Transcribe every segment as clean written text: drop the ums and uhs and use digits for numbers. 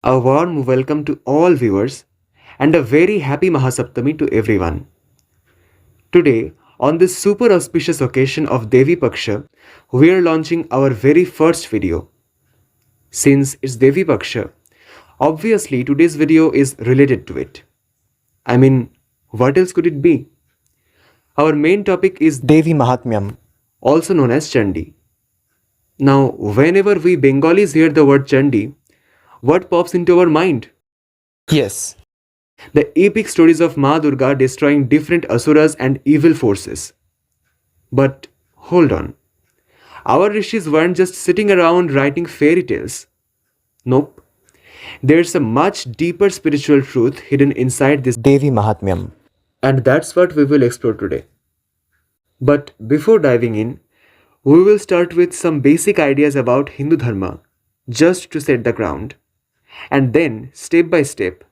A warm welcome to all viewers and a very happy Mahasaptami to everyone. Today, on this super auspicious occasion of Devi Paksha, we are launching our very first video. Since it's Devi Paksha, obviously today's video is related to it. I mean, what else could it be? Our main topic is Devī Māhātmyam, also known as Chandi. Now, whenever we Bengalis hear the word Chandi, what pops into our mind? Yes, The epic stories of Ma Durga destroying different asuras and evil forces. But hold on. Our rishis weren't just sitting around writing fairy tales. Nope. There's a much deeper spiritual truth hidden inside this, Devī Mahatmyam. and that's what we will explore today. But before diving in, we will start with some basic ideas about Hindu Dharma, just to set the ground. And then, step by step,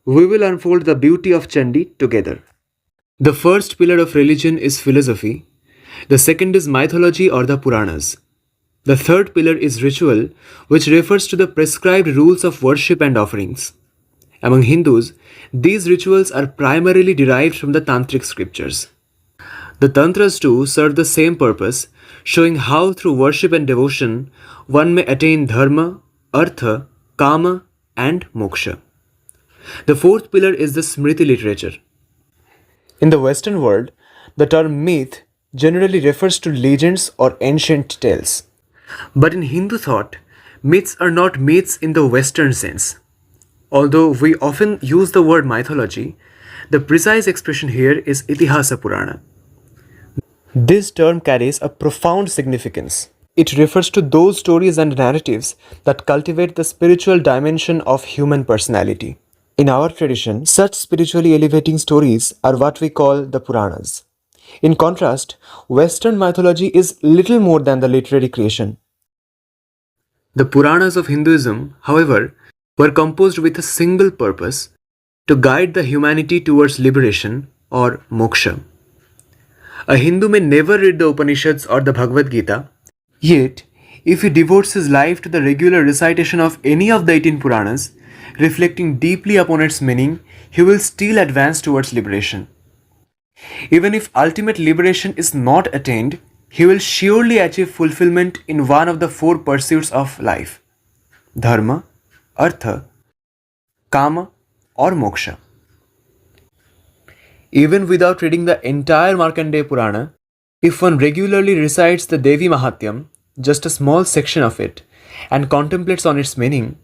we will unfold the beauty of Chandi together. The first pillar of religion is philosophy, the second is mythology or the Puranas. The third pillar is ritual, which refers to the prescribed rules of worship and offerings. Among Hindus, these rituals are primarily derived from the Tantric scriptures. The Tantras too serve the same purpose, showing how through worship and devotion one may attain dharma, artha, kama, and moksha. The fourth pillar is the Smriti literature. In the Western world, the term myth generally refers to legends or ancient tales. But in Hindu thought, myths are not myths in the Western sense. Although we often use the word mythology, the precise expression here is Itihasa-Purana. This term carries a profound significance. It refers to those stories and narratives that cultivate the spiritual dimension of human personality. In our tradition, such spiritually elevating stories are what we call the Puranas. In contrast, Western mythology is little more than the literary creation. The Puranas of Hinduism, however, were composed with a single purpose: to guide the humanity towards liberation or moksha. A Hindu may never read the Upanishads or the Bhagavad Gita, yet, if he devotes his life to the regular recitation of any of the 18 Puranas, reflecting deeply upon its meaning, he will still advance towards liberation. Even if ultimate liberation is not attained, he will surely achieve fulfillment in one of the four pursuits of life: dharma, artha, kama, or moksha. Even without reading the entire Markandeya Purana, if one regularly recites the Devī Māhātmyam, just a small section of it, and contemplates on its meaning,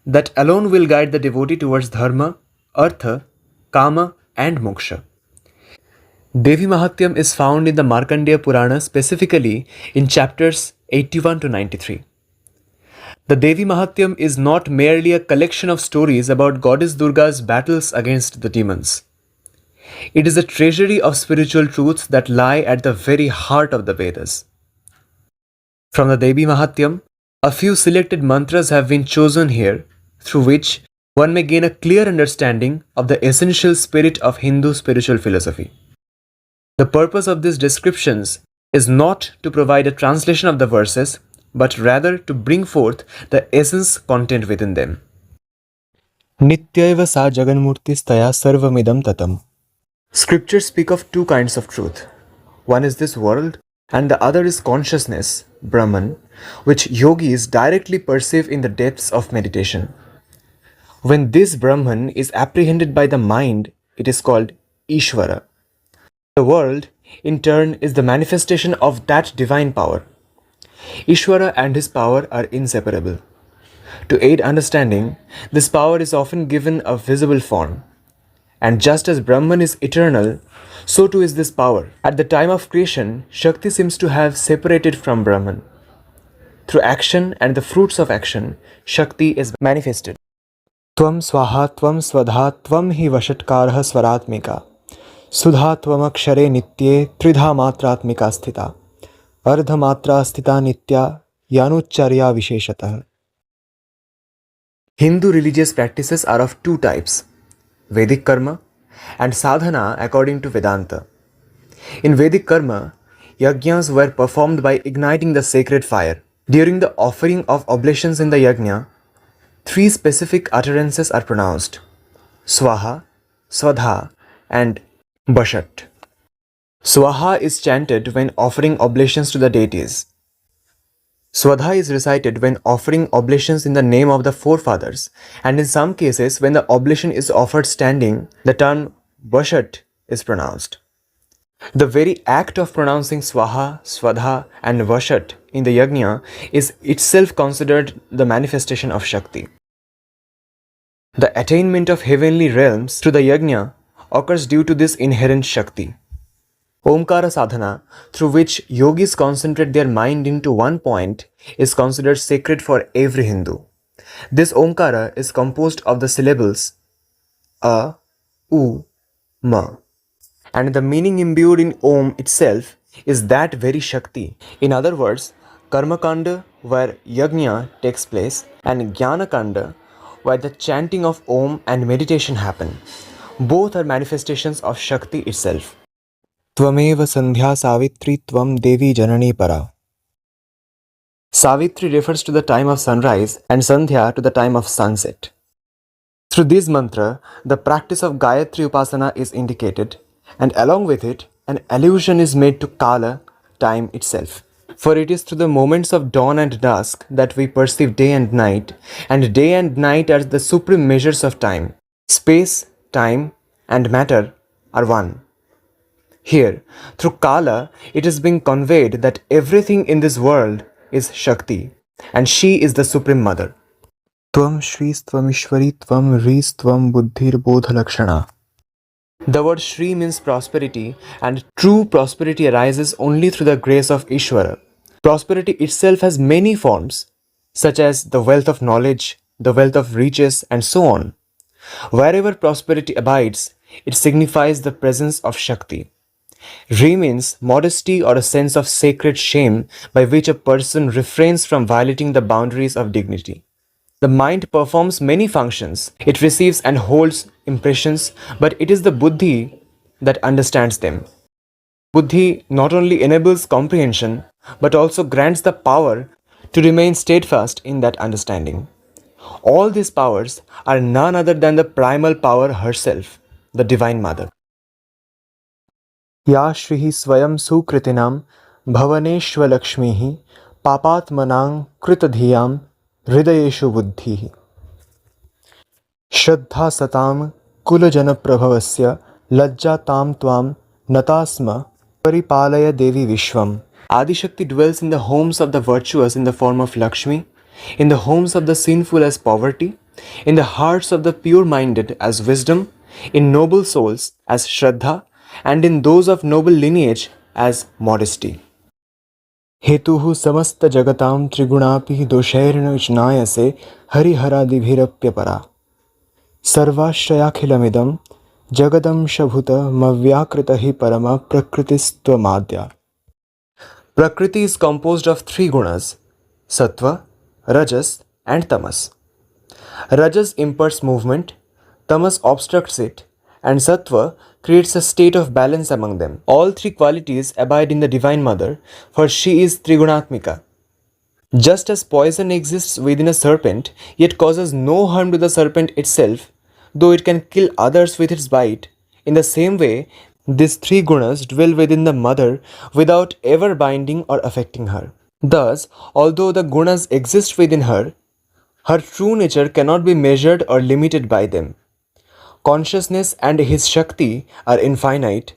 that alone will guide the devotee towards dharma, artha, kama, and moksha. Devī Māhātmyam is found in the Markandeya Purana, specifically in chapters 81 to 93. The Devī Mahatmyam is not merely a collection of stories about Goddess Durga's battles against the demons. It is a treasury of spiritual truths that lie at the very heart of the Vedas. From the Devī Mahatmyam, a few selected mantras have been chosen here, through which one may gain a clear understanding of the essential spirit of Hindu spiritual philosophy. The purpose of these descriptions is not to provide a translation of the verses, but rather to bring forth the essence contained within them. Nityaiva sa jaganmurtistaya sarvamidam tatam. Scriptures speak of two kinds of truth. One is this world, and the other is consciousness, Brahman, which yogis directly perceive in the depths of meditation. When this Brahman is apprehended by the mind, it is called Ishvara. The world, in turn, is the manifestation of that divine power. Ishvara and his power are inseparable. To aid understanding, this power is often given a visible form. And just as Brahman is eternal, so too is this power. At the time of creation, Shakti seems to have separated from Brahman. Through action and the fruits of action, Shakti is manifested. Tvam swaha tvam svadha tvam hi vashatkarah swaratmika. Sudha tvam akshare nitye tridha matratmika sthita. Ardha matra sthita nitya yanucharya visheshatah. Hindu religious practices are of two types: Vedic karma and sadhana according to Vedanta. In Vedic karma, yajnas were performed by igniting the sacred fire. During the offering of oblations in the yajna, three specific utterances are pronounced: Swaha, Swadha, and Bashat. Swaha is chanted when offering oblations to the deities. Swadha is recited when offering oblations in the name of the forefathers, and in some cases, when the oblation is offered standing, the term Bashat is pronounced. The very act of pronouncing Swaha, Swadha, and Vashat in the yajna is itself considered the manifestation of Shakti. The attainment of heavenly realms through the yajna occurs due to this inherent Shakti. Omkara sadhana, through which yogis concentrate their mind into one point, is considered sacred for every Hindu. This Omkara is composed of the syllables A, U, Ma, and the meaning imbued in Om itself is that very Shakti. In other words, Karma Kanda, where Yajna takes place, and Jnana Kanda, where the chanting of Om and meditation happen. Both are manifestations of Shakti itself. Tvameva Sandhya Savitri Tvam Devi Janani Para. Savitri refers to the time of sunrise and Sandhya to the time of sunset. Through this mantra, the practice of Gayatri Upasana is indicated, and along with it, an allusion is made to Kala, time itself. For it is through the moments of dawn and dusk that we perceive day and night are the supreme measures of time. Space, time, and matter are one. Here, through Kala, it is being conveyed that everything in this world is Shakti, and she is the Supreme Mother. Tvam Shris Tvam Ishwari Tvam Ris Tvam Buddhir Bodha Lakshana. The word Shri means prosperity, and true prosperity arises only through the grace of Ishvara. Prosperity itself has many forms, such as the wealth of knowledge, the wealth of riches, and so on. Wherever prosperity abides, it signifies the presence of Shakti. Re means modesty or a sense of sacred shame by which a person refrains from violating the boundaries of dignity. The mind performs many functions. It receives and holds impressions, but it is the buddhi that understands them. Buddhi not only enables comprehension, but also grants the power to remain steadfast in that understanding. All these powers are none other than the primal power herself, the Divine Mother. Ya Shrihi Swayam Sukritinam Bhavaneshwa Lakshmihi Papatmanang Kritadhiyam Hridayeshu Buddhihi Shraddha Satam Kulajana Prabhavasya Lajjatam Tvam Natasma Paripalaya Devi Vishwam. Adishakti dwells in the homes of the virtuous in the form of Lakshmi, in the homes of the sinful as poverty, in the hearts of the pure-minded as wisdom, in noble souls as Shraddha, and in those of noble lineage as modesty. Hetuhu samasta jagatam trigunapi doshairna jnayase hariharadibhirapyapara sarvashrayakhilamidam jagadam shabhuta mavyakritahi parama prakritistva. Prakriti is composed of three gunas: sattva, rajas, and tamas. Rajas imparts movement, tamas obstructs it, and sattva creates a state of balance among them. All three qualities abide in the Divine Mother, for she is Trigunatmika. Just as poison exists within a serpent, yet causes no harm to the serpent itself, though it can kill others with its bite, in the same way, these three gunas dwell within the Mother without ever binding or affecting her. Thus, although the gunas exist within her, her true nature cannot be measured or limited by them. Consciousness and his Shakti are infinite,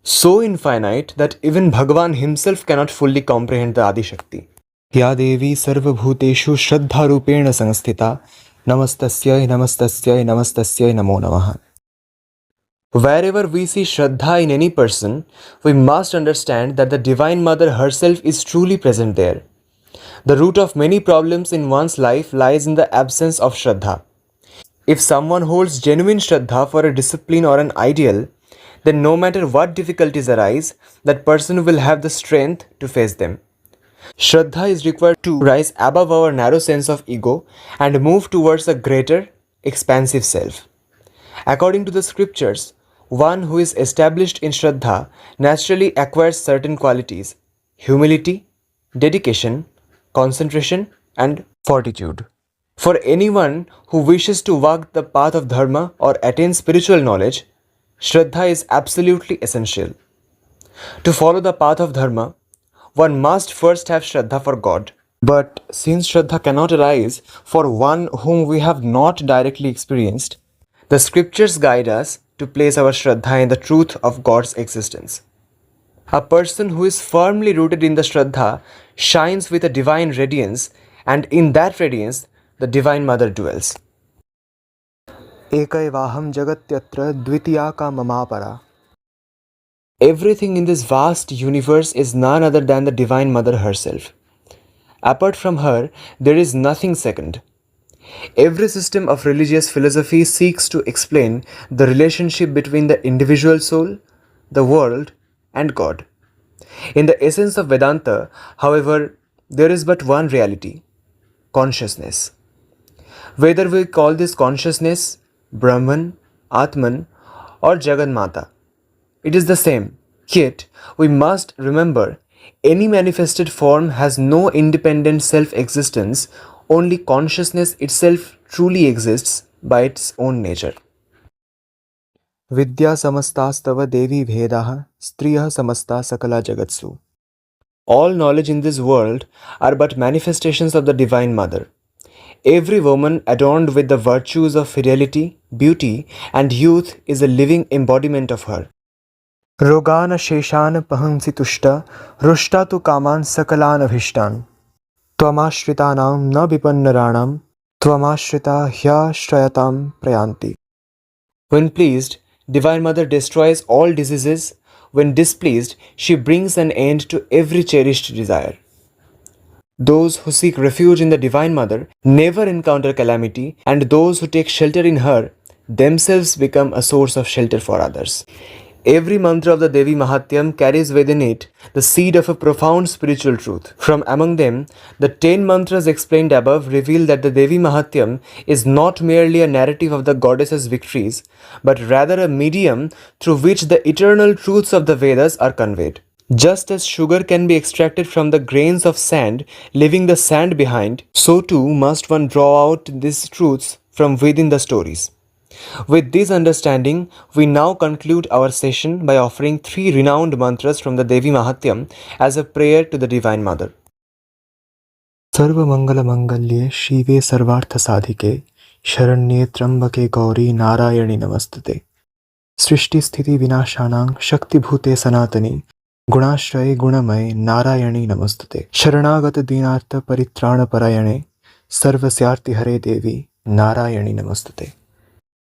so infinite that even Bhagavan himself cannot fully comprehend the Adi Shakti. Ya Devi Sarva Bhuteshu Shraddha Rupena Sangsthita Namastasyai Namastasyai Namastasyai Namo Namaha. Wherever we see Shraddha in any person, we must understand that the Divine Mother herself is truly present there. The root of many problems in one's life lies in the absence of Shraddha. If someone holds genuine Shraddha for a discipline or an ideal, then no matter what difficulties arise, that person will have the strength to face them. Shraddha is required to rise above our narrow sense of ego and move towards a greater, expansive self. According to the scriptures, one who is established in Shraddha naturally acquires certain qualities: humility, dedication, concentration, and fortitude. For anyone who wishes to walk the path of dharma or attain spiritual knowledge, Shraddha is absolutely essential. To follow the path of dharma, one must first have Shraddha for God. But since Shraddha cannot arise for one whom we have not directly experienced, the scriptures guide us to place our Shraddha in the truth of God's existence. A person who is firmly rooted in the Shraddha shines with a divine radiance, and in that radiance, the Divine Mother dwells. Ekaivaham jagatyatra dvitiyaka mamapara. Everything in this vast universe is none other than the Divine Mother herself. Apart from her, there is nothing second. Every system of religious philosophy seeks to explain the relationship between the individual soul, the world, and God. In the essence of Vedanta, however, there is but one reality: consciousness. Whether we call this consciousness Brahman, Atman, or Jaganmata, it is the same. Yet, we must remember, any manifested form has no independent self-existence, only consciousness itself truly exists by its own nature. Vidya samastastava devi bhedaha striya samasta sakala jagatsu. All knowledge in this world are but manifestations of the Divine Mother. Every woman adorned with the virtues of fidelity, beauty, and youth is a living embodiment of her. Rogana sheshan pahansi tushta, rushta tu kaman sakalan abhishtan. Tvamashritanam na vipannaranam, tvamashrita hya shrayatam prayanti. When pleased, Divine Mother destroys all diseases. When displeased, she brings an end to every cherished desire. Those who seek refuge in the Divine Mother never encounter calamity, and those who take shelter in her themselves become a source of shelter for others. Every mantra of the Devī Māhātmyam carries within it the seed of a profound spiritual truth. From among them, the 10 mantras explained above reveal that the Devī Māhātmyam is not merely a narrative of the goddess's victories, but rather a medium through which the eternal truths of the Vedas are conveyed. Just as sugar can be extracted from the grains of sand, leaving the sand behind, so too must one draw out these truths from within the stories. With this understanding, we now conclude our session by offering 3 renowned mantras from the Devī Māhātmyam as a prayer to the Divine Mother. Sarva Mangala Mangalye Shive Sarvartha Sadhike Sharanye Trambake Gauri Narayani Namastute. Srishti Sthiti Vinashanang Shakti Bhute Sanatani Gunashray Gunamay Narayani Namastute. Sharanagata Dinartha Paritrana Parayane Sarvasyarti Hare Devi Narayani Namastute.